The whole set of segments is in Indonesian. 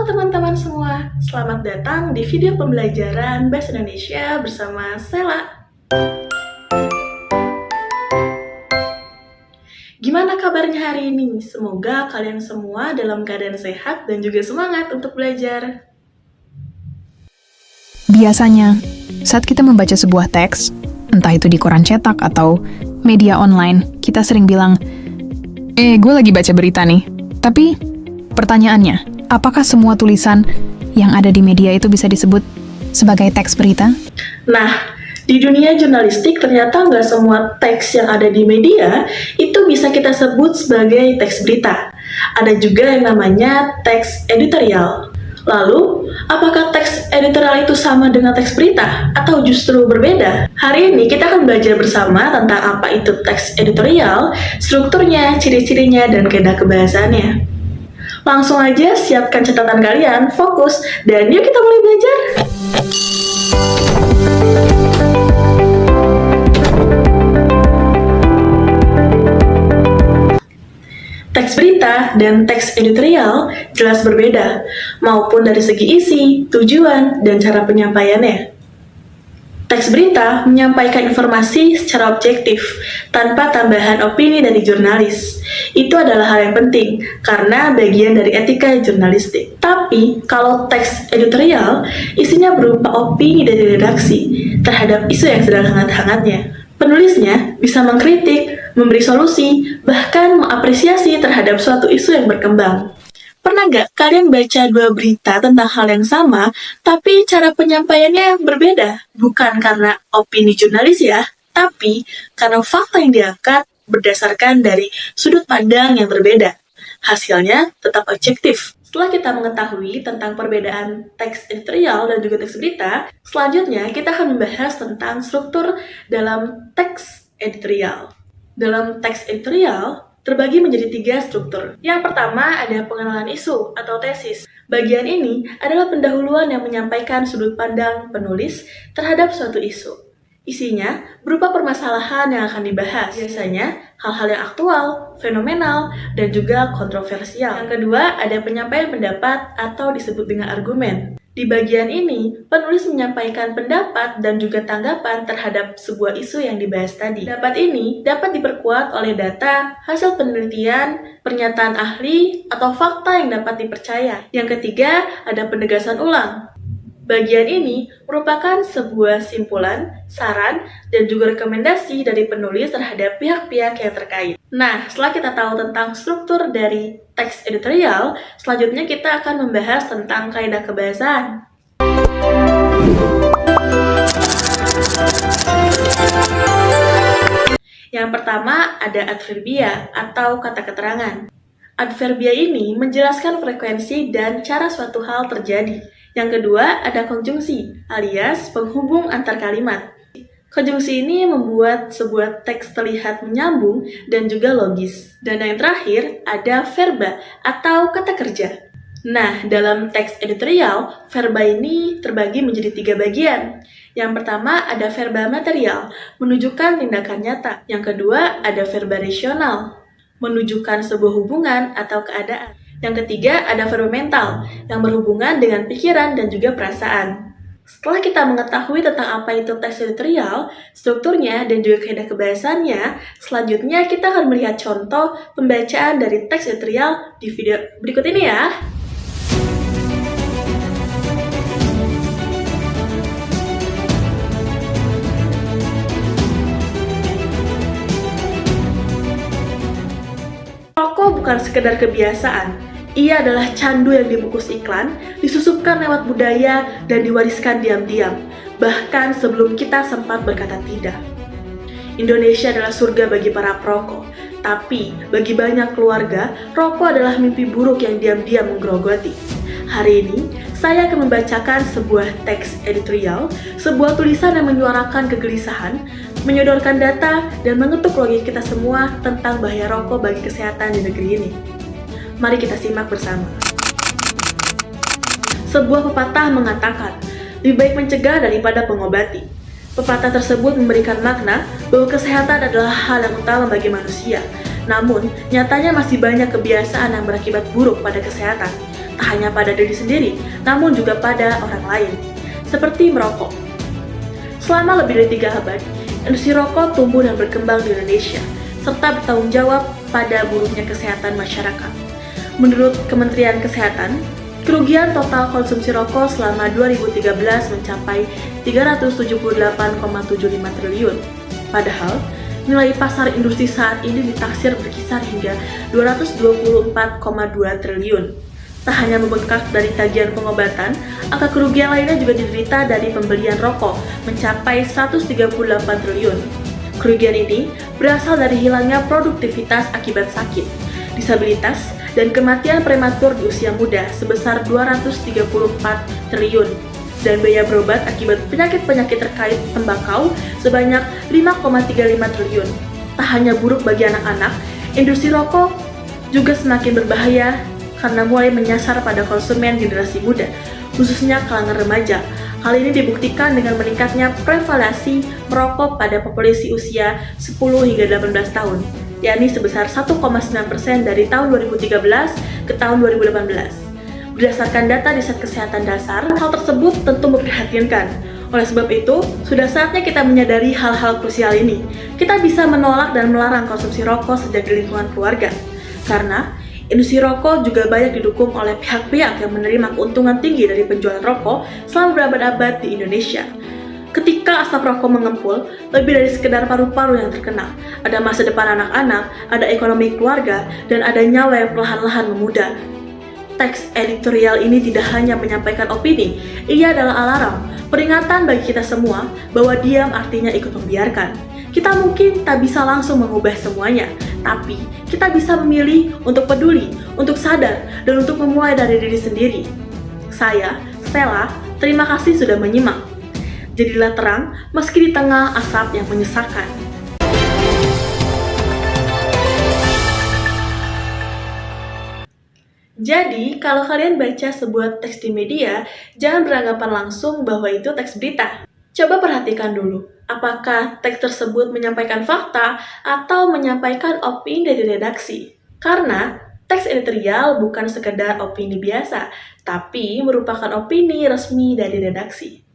teman-teman semua, selamat datang di video pembelajaran Bahasa Indonesia bersama Sela. Gimana kabarnya hari ini? Semoga kalian semua dalam keadaan sehat dan juga semangat untuk belajar. Biasanya, saat kita membaca sebuah teks, entah itu di koran cetak atau media online, kita sering bilang, gue lagi baca berita nih. Tapi, pertanyaannya, apakah semua tulisan yang ada di media itu bisa disebut sebagai teks berita? Nah, di dunia jurnalistik ternyata nggak semua teks yang ada di media itu bisa kita sebut sebagai teks berita. Ada juga yang namanya teks editorial. Lalu, apakah teks editorial itu sama dengan teks berita atau justru berbeda? Hari ini kita akan belajar bersama tentang apa itu teks editorial, strukturnya, ciri-cirinya, dan kaidah kebahasaannya. Langsung aja siapkan catatan kalian, fokus, dan yuk kita mulai belajar! Teks berita dan teks editorial jelas berbeda, maupun dari segi isi, tujuan, dan cara penyampaiannya. Teks berita menyampaikan informasi secara objektif, tanpa tambahan opini dari jurnalis. Itu adalah hal yang penting, karena bagian dari etika jurnalistik. Tapi, kalau teks editorial, isinya berupa opini dari redaksi terhadap isu yang sedang hangat-hangatnya. Penulisnya bisa mengkritik, memberi solusi, bahkan mengapresiasi terhadap suatu isu yang berkembang. Pernah nggak kalian baca dua berita tentang hal yang sama, tapi cara penyampaiannya berbeda? Bukan karena opini jurnalis ya, tapi karena fakta yang diangkat berdasarkan dari sudut pandang yang berbeda. Hasilnya tetap objektif. Setelah kita mengetahui tentang perbedaan teks editorial dan juga teks berita, selanjutnya kita akan membahas tentang struktur dalam teks editorial. Dalam teks editorial, terbagi menjadi 3 struktur. Yang pertama ada pengenalan isu atau tesis. Bagian ini adalah pendahuluan yang menyampaikan sudut pandang penulis terhadap suatu isu. Isinya berupa permasalahan yang akan dibahas, biasanya hal-hal yang aktual, fenomenal, dan juga kontroversial. Yang kedua, ada penyampaian pendapat atau disebut dengan argumen. Di bagian ini, penulis menyampaikan pendapat dan juga tanggapan terhadap sebuah isu yang dibahas tadi. Pendapat ini dapat diperkuat oleh data, hasil penelitian, pernyataan ahli, atau fakta yang dapat dipercaya. Yang ketiga, ada penegasan ulang. Bagian ini merupakan sebuah simpulan, saran, dan juga rekomendasi dari penulis terhadap pihak-pihak yang terkait. Nah, setelah kita tahu tentang struktur dari teks editorial, selanjutnya kita akan membahas tentang kaidah kebahasaan. Yang pertama ada adverbia atau kata keterangan. Adverbia ini menjelaskan frekuensi dan cara suatu hal terjadi. Yang kedua, ada konjungsi, alias penghubung antar kalimat. Konjungsi ini membuat sebuah teks terlihat menyambung dan juga logis. Dan yang terakhir, ada verba atau kata kerja. Nah, dalam teks editorial, verba ini terbagi menjadi 3 bagian. Yang pertama, ada verba material, menunjukkan tindakan nyata. Yang kedua, ada verba rasional, menunjukkan sebuah hubungan atau keadaan. Yang ketiga, ada verba mental, yang berhubungan dengan pikiran dan juga perasaan. Setelah kita mengetahui tentang apa itu teks editorial, strukturnya, dan juga kaidah kebahasaannya, selanjutnya kita akan melihat contoh pembacaan dari teks editorial di video berikut ini ya. Rokok bukan sekedar kebiasaan. Ia adalah candu yang dibungkus iklan, disusupkan lewat budaya, dan diwariskan diam-diam, bahkan sebelum kita sempat berkata tidak. Indonesia adalah surga bagi para perokok, tapi bagi banyak keluarga, rokok adalah mimpi buruk yang diam-diam menggerogoti. Hari ini, saya akan membacakan sebuah teks editorial, sebuah tulisan yang menyuarakan kegelisahan, menyodorkan data, dan mengetuk logika kita semua tentang bahaya rokok bagi kesehatan di negeri ini. Mari kita simak bersama. Sebuah pepatah mengatakan, lebih baik mencegah daripada mengobati. Pepatah tersebut memberikan makna bahwa kesehatan adalah hal yang utama bagi manusia. Namun, nyatanya masih banyak kebiasaan yang berakibat buruk pada kesehatan. tak hanya pada diri sendiri, namun juga pada orang lain, seperti merokok. Selama lebih dari 3 abad, industri rokok tumbuh dan berkembang di Indonesia, serta bertanggung jawab pada buruknya kesehatan masyarakat. Menurut Kementerian Kesehatan, kerugian total konsumsi rokok selama 2013 mencapai 378,75 triliun. Padahal, nilai pasar industri saat ini ditaksir berkisar hingga 224,2 triliun. Tak hanya membengkak dari tagihan pengobatan, angka kerugian lainnya juga diderita dari pembelian rokok mencapai 138 triliun. Kerugian ini berasal dari hilangnya produktivitas akibat sakit, disabilitas, dan kematian prematur di usia muda sebesar 234 triliun, dan biaya berobat akibat penyakit-penyakit terkait tembakau sebanyak 5,35 triliun. Tak hanya buruk bagi anak-anak, industri rokok juga semakin berbahaya karena mulai menyasar pada konsumen generasi muda, khususnya kalangan remaja. Hal ini dibuktikan dengan meningkatnya prevalensi merokok pada populasi usia 10 hingga 18 tahun, yakni sebesar 1,9% dari tahun 2013 ke tahun 2018. Berdasarkan data di Set Kesehatan Dasar, hal tersebut tentu memprihatinkan. Oleh sebab itu, sudah saatnya kita menyadari hal-hal krusial ini. Kita bisa menolak dan melarang konsumsi rokok sejak di lingkungan keluarga. Karena industri rokok juga banyak didukung oleh pihak-pihak yang menerima keuntungan tinggi dari penjualan rokok selama berabad-abad di Indonesia. Ketika asap rokok mengempul, lebih dari sekedar paru-paru yang terkena. Ada masa depan anak-anak, ada ekonomi keluarga, dan ada nyawa yang perlahan-lahan memudar. Teks editorial ini tidak hanya menyampaikan opini, ia adalah alarm, peringatan bagi kita semua bahwa diam artinya ikut membiarkan. Kita mungkin tak bisa langsung mengubah semuanya, tapi kita bisa memilih untuk peduli, untuk sadar, dan untuk memulai dari diri sendiri. Saya, Stella, terima kasih sudah menyimak. Jadilah terang meski di tengah asap yang menyesakan. Jadi, kalau kalian baca sebuah teks di media, jangan beranggapan langsung bahwa itu teks berita. Coba perhatikan dulu, apakah teks tersebut menyampaikan fakta atau menyampaikan opini dari redaksi. Karena teks editorial bukan sekedar opini biasa, tapi merupakan opini resmi dari redaksi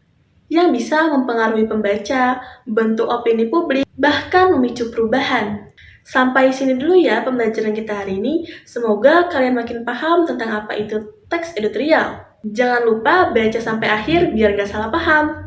yang bisa mempengaruhi pembaca, membentuk opini publik, bahkan memicu perubahan. Sampai sini dulu ya pembelajaran kita hari ini. Semoga kalian makin paham tentang apa itu teks editorial. Jangan lupa baca sampai akhir biar gak salah paham.